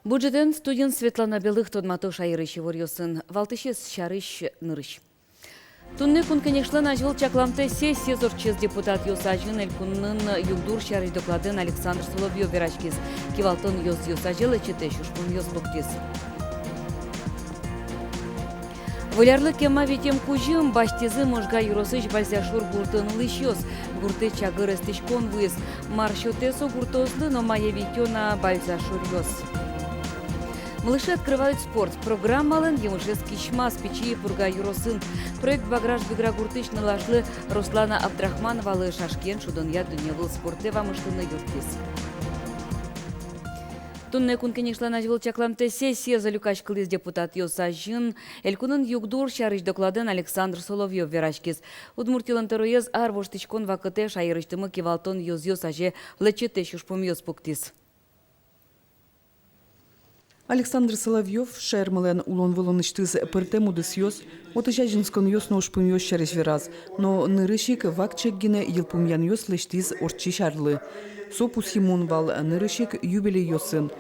Бюджетен студент Светлана Белых тодмато шайрыщи ворьосын. Валтышес шарыщ нырыщ. Тунне кун, конечно, начал чакламте сессия зорчез депутат Йосажин элькуннын югдур шарыш докладен Александр Соловьев верачкиз. Кивалтон Йосажил эчете шушпун Йоспуктиз. Валярлы кема витем кужим, баштезы можга юросыш бальзяшур гуртын лыщёс. Гурты чагыр эстишкон выз. Маршотесо гуртозлы, но мае витёна бальзяшур ёс. Малыши открывают спорт. Программалын емышес кишма спичи пурга юросын. Проект баграж бигра гуртыш налашлы Руслана Абдрахмановалы шашкен шудонья дуневыл спорте вамыштыны юртис. Тунне кун конечно начал чакламте сессия залюкач кылыз депутат Йосажин. Элькунын югдур шарыш докладен Александр Соловьев верачкиз. Удмуртилан тероез арвоштичкон вакыте шайрыштымы кивалтон Йосаже лечете шушпум Йоспуктиз. Александр Соловьев шермален улон волоныштыз пыртему дысьёс, отыжажинскон ёс ношпум ёс шарыш вераз, но нырышик вакчеггине йылпумян ёс лештиз орчи шарлы. Сопу Симон вал нырышик юбилей ёсын.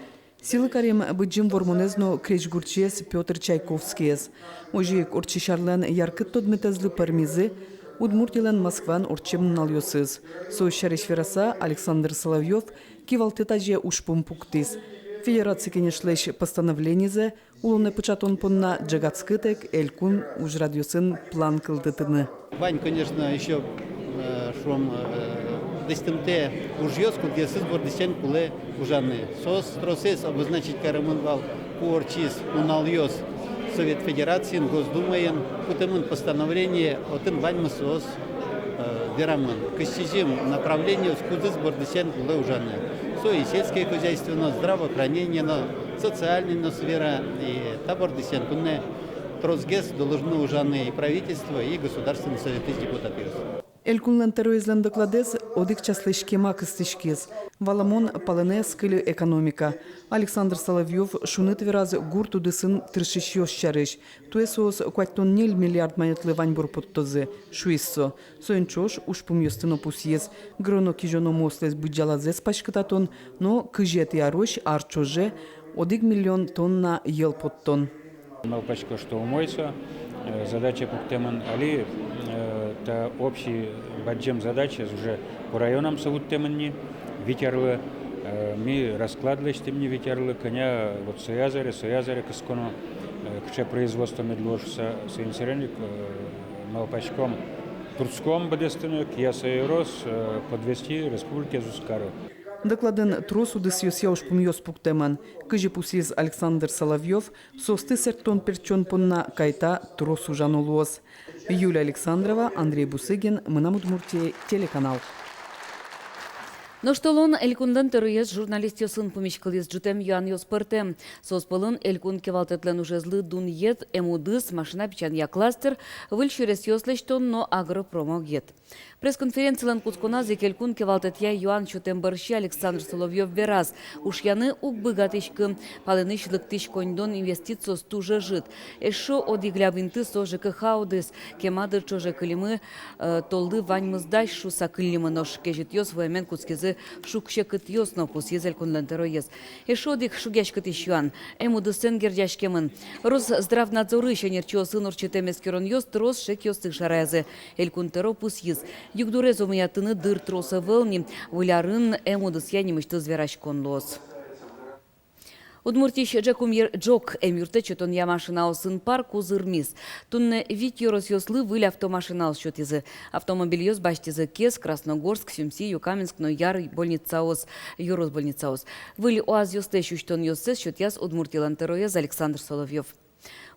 Силы карем быджим вормонезно кречгурчес Петр Чайковскиес. Ожик орчи шарлен яркыт тодметезлы пармизы, Удмуртилен Москван орчем налёсыз. Со шарыш вераса Александр Соловьев кивалтетаже ушпум пуктис. Федерация, конечно, постановление улоне початон понна джагацкытек элькун уж радиосын план кылдытыны. Вань, конечно, еще шум дестемте ужьёс, где сыз бордисен куле ужаны. Сос тросес обозначить карамынвал куорчиз унальёс Совет Федерации, Госдумаен, кутемын постановление отын вань сос верамын. Костижим направление скудыз бордисен куле ужаны. И сельское хозяйство, здравоохранение, социальная сфера и табор десяткунне трозгес должны ужаны и правительство, и Государственный совет из депутатов. Элькунлен тероизлен докладез одик часлышкема кыстышкез. Валамон паленес кылы экономика. Александр Соловьев шунит вираз гурту дысын тыршищёс шарыш. Туэсос куаттон нил миллиард майотлы ваньбур подтозы. Шуиссо. Соенчош ушпум ёстыно пусьез. Гроно кижоно мослес буджалазес пашкататон, но кыжет и арош арчоже одик миллион тонна ел подтон. Малпачко, что умойся. Задача пуктеман али, это общий баджем задача уже по районам совут теманни, ветерлы, ми раскладывали штемни ветерлы, коня вот соязаре, касконо, кче производство медложса соинсеренник, малпачком турском бадестынок, я союрос подвести республике Зускару. Докладен тросу дысьёс яушпум ёспуктеман. Кыжи пусиз Александр Соловьев состы сертон перчон понна кайта тросу жанулуос. Юлия Александрова, Андрей Бусыгин, Мынам Удмуртия, телеканал. Но что лон элькундан терроез журналист ёсын помещкализ джутем юан ёспырте. Соспылын элькун кевалтетлен уже злы дун ед эмудыс машина печан я кластер выльшурес ёслештон, но агропромог ед. Пресс-конференциялан кускуна зекелькун кевалтет я юан чутем барщи Александр Соловьев вераз. Уж яны угбыгатышкы палыныш лыктыш коньдон инвестицию стуже жит. Эшо одиглябинты со ЖКХ одыс. Кемадыр чоже кылимы толды ваньмыздаш шуса кылимы нож кежит ёс воемен кускезы шукшекыт ёсно пус езелькун лантероез. Эшо дик шугяшкыт ищуан. Эмудысен гердяшкемын. Росздравнадзоры шенерчо сынур читемескерон ёс трос шек ёстык шаразы. Элькун теро пус ез. Югдурез умыятыны дыр троса вълни, вылярын эмудыс янимышты зверашкон лос. Удмуртиш джакумир джок эмюрте чотон я машина осын парк узырмис. Тунне вит ёрос ёслы выль автомашина счетизы. Автомобиль ёс баштизы Кес, Красногорск, Сюмси, Юкаменск, Нояр, больница ос, ёрос больница ос. Выль оаз ёсте щуштон ёсес счет яс удмуртилан тероез Александр Соловьев.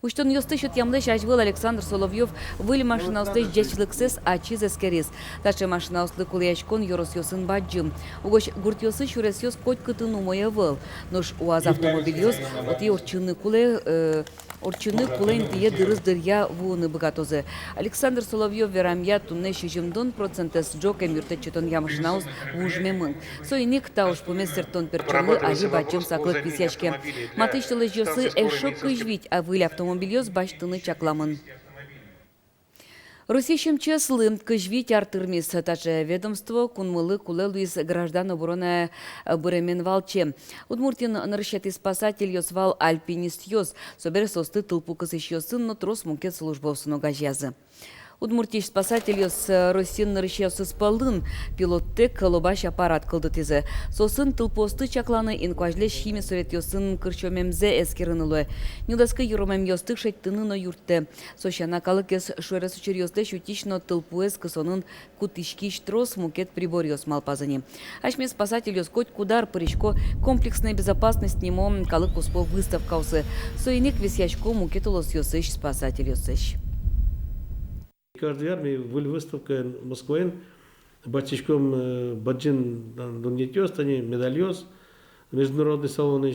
Уштон ёстышет ямлеш ажвыл Александр Соловьев выль машина остыш джечлыксес ачиз эскерис. Таше машина осты кулияшкон ёрос ёсын баджым. Угош гурт ёсы шурес ёс коть кытын умоя выл. Нош уаз автомобиль ёс оти орчыны кулен тие дырыз дырья вуны богатозы. Александр Соловьев верамья тунне шижимдон процентес джок эмюрте чутон я машина ос вужмемын. Соиник тауш поместертон перчаны ажи баджым саклык писячке. Матыштылы ёсы эшо кыжвить, а выль автомобиль ёс баштыны чакламын. Російщим чесли кыжвить артырмис таже ведомство кунмылы куле Луис граждан обороны Буременвалче. Удмуртин нарышеты спасатель йосвал альпинист йос. Собер состы тылпу кысыш йосын, но трос мункет службовсыну гажязы. Удмуртиш спасатель йос Росин нарышесы спалын, пилоттек лобаш аппарат кылдытызы. Сосын тылпосты чакланы инкуажлеш хими совет йосын кырчомемзе эскерынылы. Нюдаскы юромем йостык шеттыныно юртты. Сощана калыкес шуэрес учер йосты шутично тылпуэс кысонын кутишкиш трос мукет прибор йос малпазыни. Ашме спасатель йос коть кудар паричко комплексная безопасность немо калык успо выставкаусы. Соинек висячко мукет улос йосыш спасатель йосыш. Каждый армии были выставка Москвы, батчичком баджин донетёс, они медальёс, международный салон,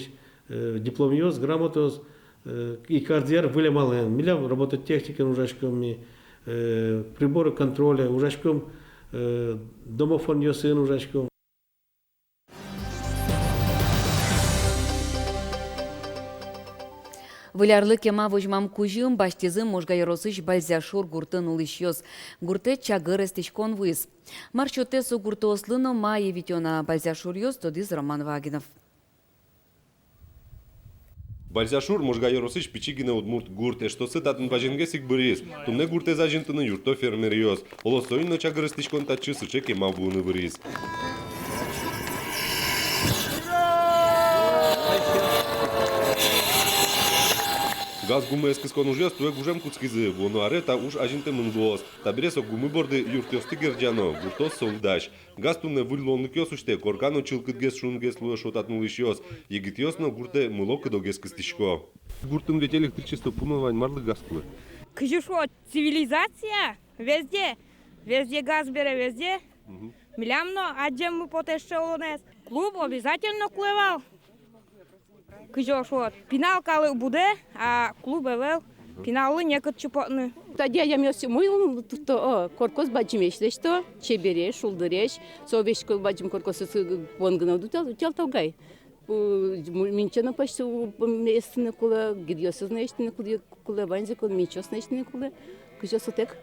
дипломёс, грамотос, и каждый ар были малые. Милям работать техникой, ужачками, приборы контроля, ужачком, домофон ёсын, ужачком. Вылярлы кема вожмам кужим баштизым можга яросыш бальзяшур гуртын улышьёс. Гурте чагырыстыш конвыз. Марчотесу гурты ослыно мае витёна бальзяшур ёс, тодиз Роман Вагинов. Бальзяшур можга яросыш пичигине удмурт гурте, что сытатын важенгесик бырис. Тумне гурте зажинтыны юрто фермер ёс. Олосойно чагырыстыш контачы сыче кема буны вырис. Газ гумы эскискон ужьёс, туе гужем куцкизы, воно арета уж ажинте мынглос. Табиресо гумы борды юртёсты герджано, гуртос солдаш. Газ туне выльлонлык ёсуште, коркано чилкыдгес шунгес луя шотатнулыш ёс. Егит ёсно гурте мылок догес кыстышко. Гуртым ведь электричество пуновань марлы газ кулы. Кыжушо, цивилизация? Везде. Везде газ бере, везде. Милямно, аджем мы потешелонес. Клуб обязательно клевал. Кыжошо, пинал калы буде, а клуб эвел. Пиналы некот чупотны. Тоді я мёсі мыйлым, то коркос бачим ешлеш то, чебереш, шулдыреш, собеш бачим коркос вонгына дутел тавгай. Минчена почти местны кулы, гидьосызны эштны кулы, ванзи кулы, минчосны эштны кулы, кыжосотек.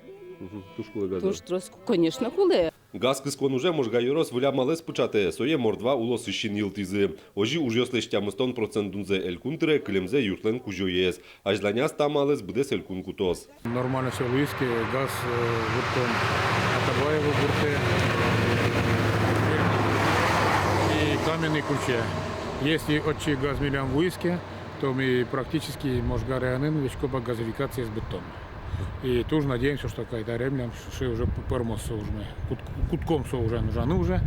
Туш кулы газа. Туш трос, конечно, кулы. Газ кыскон уже можга юрос выля малес пучате, сое мордва улос ищин йылтизы. Ожи уж ёслештямы 100% дунзе элькунтре, клемзе юртлен кужоес. Ажланя стамалес будес элькун кутос. Нормально все виски, газ вуртом, Атабаева бурте и каменный ключе. Если отчи газ милям виски, то мы практически можга реанын вещкоба газификация с бетоном. И тоже надеемся, что когда ремнем, что уже пормосы уже, кутком все уже нужны уже,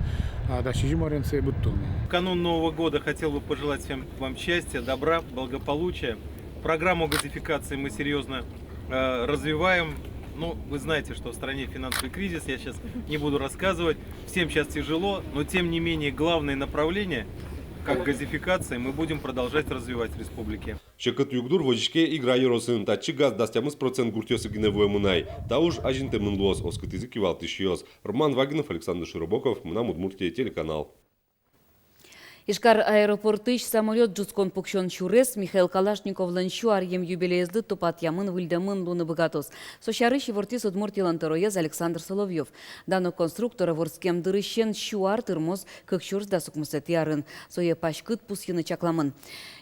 а дальше жимаренцы бетон. В канун Нового года хотел бы пожелать всем вам счастья, добра, благополучия. Программу газификации мы серьезно развиваем. Ну, вы знаете, что в стране финансовый кризис, я сейчас не буду рассказывать. Всем сейчас тяжело, но тем не менее главное направление, как газификация, мы будем продолжать развивать в республике. Шекат югдур вожичке игра юросын, тачи газ дастямыз процент гуртёсы гиневое мунай. Та уж ажинте мынлос, оскытызы кивалтыш ёс. Роман Вагинов, Александр Широбоков, Мнам Удмуртия, телеканал. Ишкар аэропортыш самолет джускон пукшон чурес Михаил Калашников ланшу арьем юбилеезды топат ямын вильдамын луны богатос. Сощарыш вортис удмуртилан тороез Александр Соловьев. Дано конструктора ворскем дырыщен шуар тырмоз кыкшурс да сукмусет ярын. Сое пашкыт пусхины чакламын.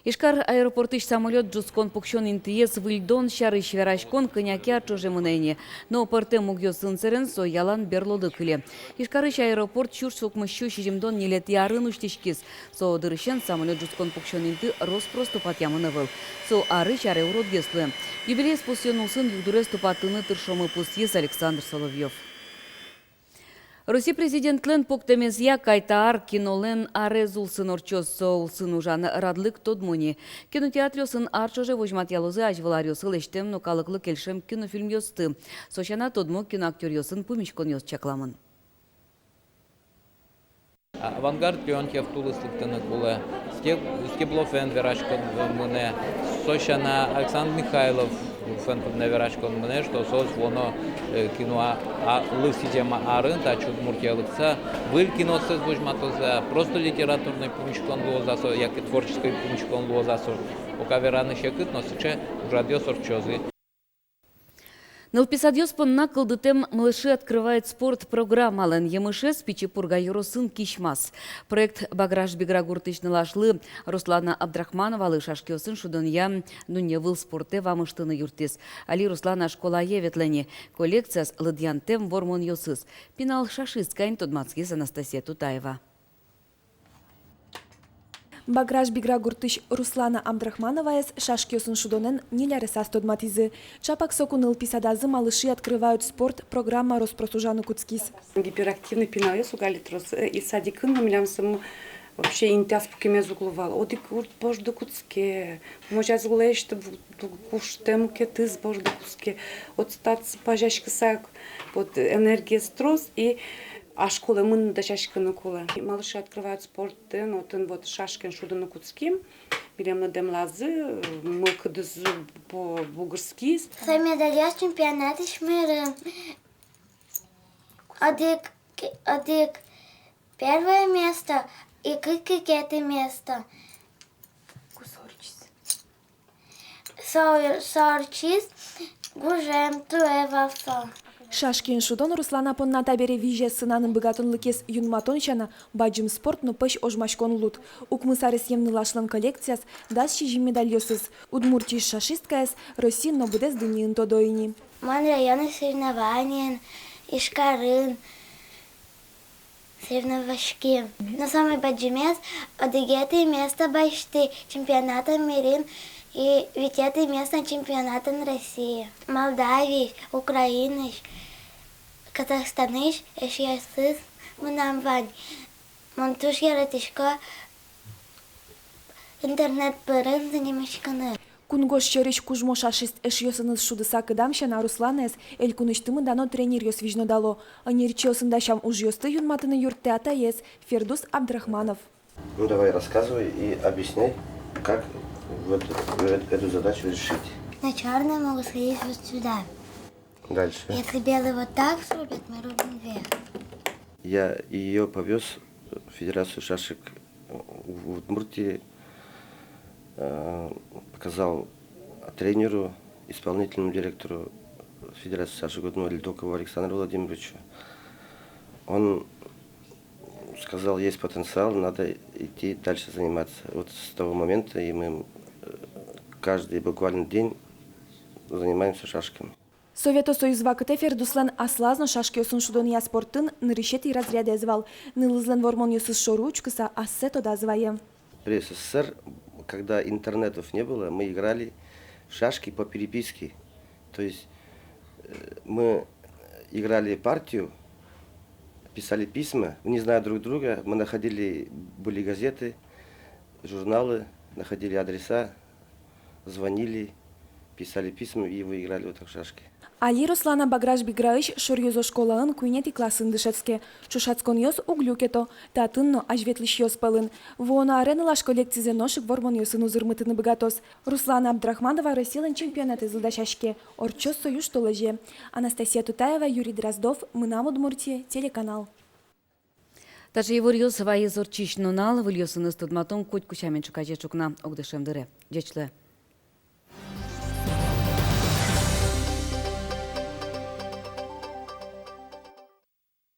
Ишкар аэропортыш самолет джускон пукшон интиез вильдон шарыш верашкон коньяке чуже мынайне. Но порте мугьё сынцерен со ялан берлоды кыле. Ишкарыш аэропорт чур сукмыщу шижимдон нелет ярын уштишкиз. Со дырыщен самолет джускон пукшонинты Роспрос тупат ямынывыл. Со арыш аре урод геслы. Юбилей спустенулсын югдурес тупатыны тыршомы пустьес Александр Соловьев. Россия президентлен поктемезья кайтаар кинолен арезулсын орчос соулсын ужан радлык тодмуни. Кинотеатрёсын арчоже вожматьялозы ажваларёсы лештем нокалыклы келшем кинофильм ёсты. Сощана тодмо киноактер ёсын пумичкон ёс чакламын. Авангард Леонтьев тулыслыктыны кулы, Стеблофен верашкон мыне, Сощана Александр Михайлов фэн верашкон мыне, что соз воно кино лысидема арын, та чуд муртиялыкса, выль кино сез вожматоза, просто литературный пумичкон лозасо, як и творческий пумичкон лозасо, пока вераны щекыт, но сыче радиосорчозы. Нылписадьос понна кылдытем малыши открывает спорт программалын емыше спичи пурга юросын кишмас. Проект Баграш Бигра Гуртычнылашлы Руслана Абдрахманова лышашкиосын шудонья нуньевыл спорте вамыштыны юртес. Али Руслана школа еветлени. Коллекцияс лыдьянтем вормон йосыз. Пинал шашисткайн тодмацкиз Анастасия Тутаева. Баграш Бигра Гуртыш Руслана Абдрахмановаес шашкиосын шудонен ниляресас тодматизы. Чапак сокуныл писадазы малыши открывают спорт программа Роспрослужану Куцкис. Гиперактивный пинайос угалитрос и садикын намилямсым вообще интяс покемез углувал. Одик урт божду Куцке. Може зглееште куштем кетыз божду Куцке. От стац пажашкы сак под энергия строс и а школа мы до шашкина кула. Малыши открывают спорт, но вот шашкин шуданы Куцким. Берем на демлазы, мы кадыз по-бугорски. Сами дальяс чемпионаты шмыры. Одик первое место и какое-то место. Сорчис, гужем туеваса. Шашкин шудон Руслана понна табере виже сынанын быгатын лыкес юнматончана баджым спорт но пыш ожмашкон лут. Укмысарес емнылашлан коллекцияс дас шижи медальосыз. Удмуртий шашисткаяс Россин но будес дынин тодойни. Ман районы соревнования, Ишкарын, соревновашки. На самый баджимес одигеты место башты чемпионата мирин и ведь это место чемпионата России. Молдавии, Украины, Казахстаны, Эшиясыз, Мунамвань. Монтуш яратышка интернет бырын занимашканы. Кунгош череш кужмо шашист эшьосыныз шудыса кыдамшана Русланес эль куныштымы дано тренер йос вижно дало. Анерчиосында шам уж йосты юнматыны юртте атаес Фердус Абдрахманов. Ну давай рассказывай и объясняй, как эту задачу решить. На черное могу сходить вот сюда. Дальше. Если белый вот так срубит, мы рубим вверх. Я ее повез в Федерацию шашек в Удмуртии, показал тренеру, исполнительному директору Федерации шашек Литокову Александру Владимировичу. Он сказал, есть потенциал, надо идти дальше заниматься. Вот с того момента и мы каждый буквально день занимаемся шашками. Совето Союз вакыте Фердуслан аслазно шашкиосын шудония спортын нырышет и разряды звал. Нылызлан вормон йосыз шоручкаса ассе тода звае. При СССР, когда интернетов не было, мы играли в шашки по переписке. То есть мы играли партию, писали письма, не зная друг друга, мы находили, были газеты, журналы, находили адреса, звонили, писали письма и выиграли вот так шашки. Али Руслана Баграш Биграыш шорьёзо школаын куйнети классын дышецке. Чушацкон йос углюкето, татынно ажветлиш йос пылын. Вона аренылаш коллекцизе ношик вормон йосын узырмытыны быгатос. Руслана Абдрахманова Россиялын чемпионаты зылдашашке. Орчос союз толыже. Анастасия Тутаева, Юрий Дроздов, Мынам Удмуртия, телеканал. Даже его рьёс ваи зорчиш нонал, выльёсын истудматон коть кучамен чукаже чукна огдышем дыре. Дечле.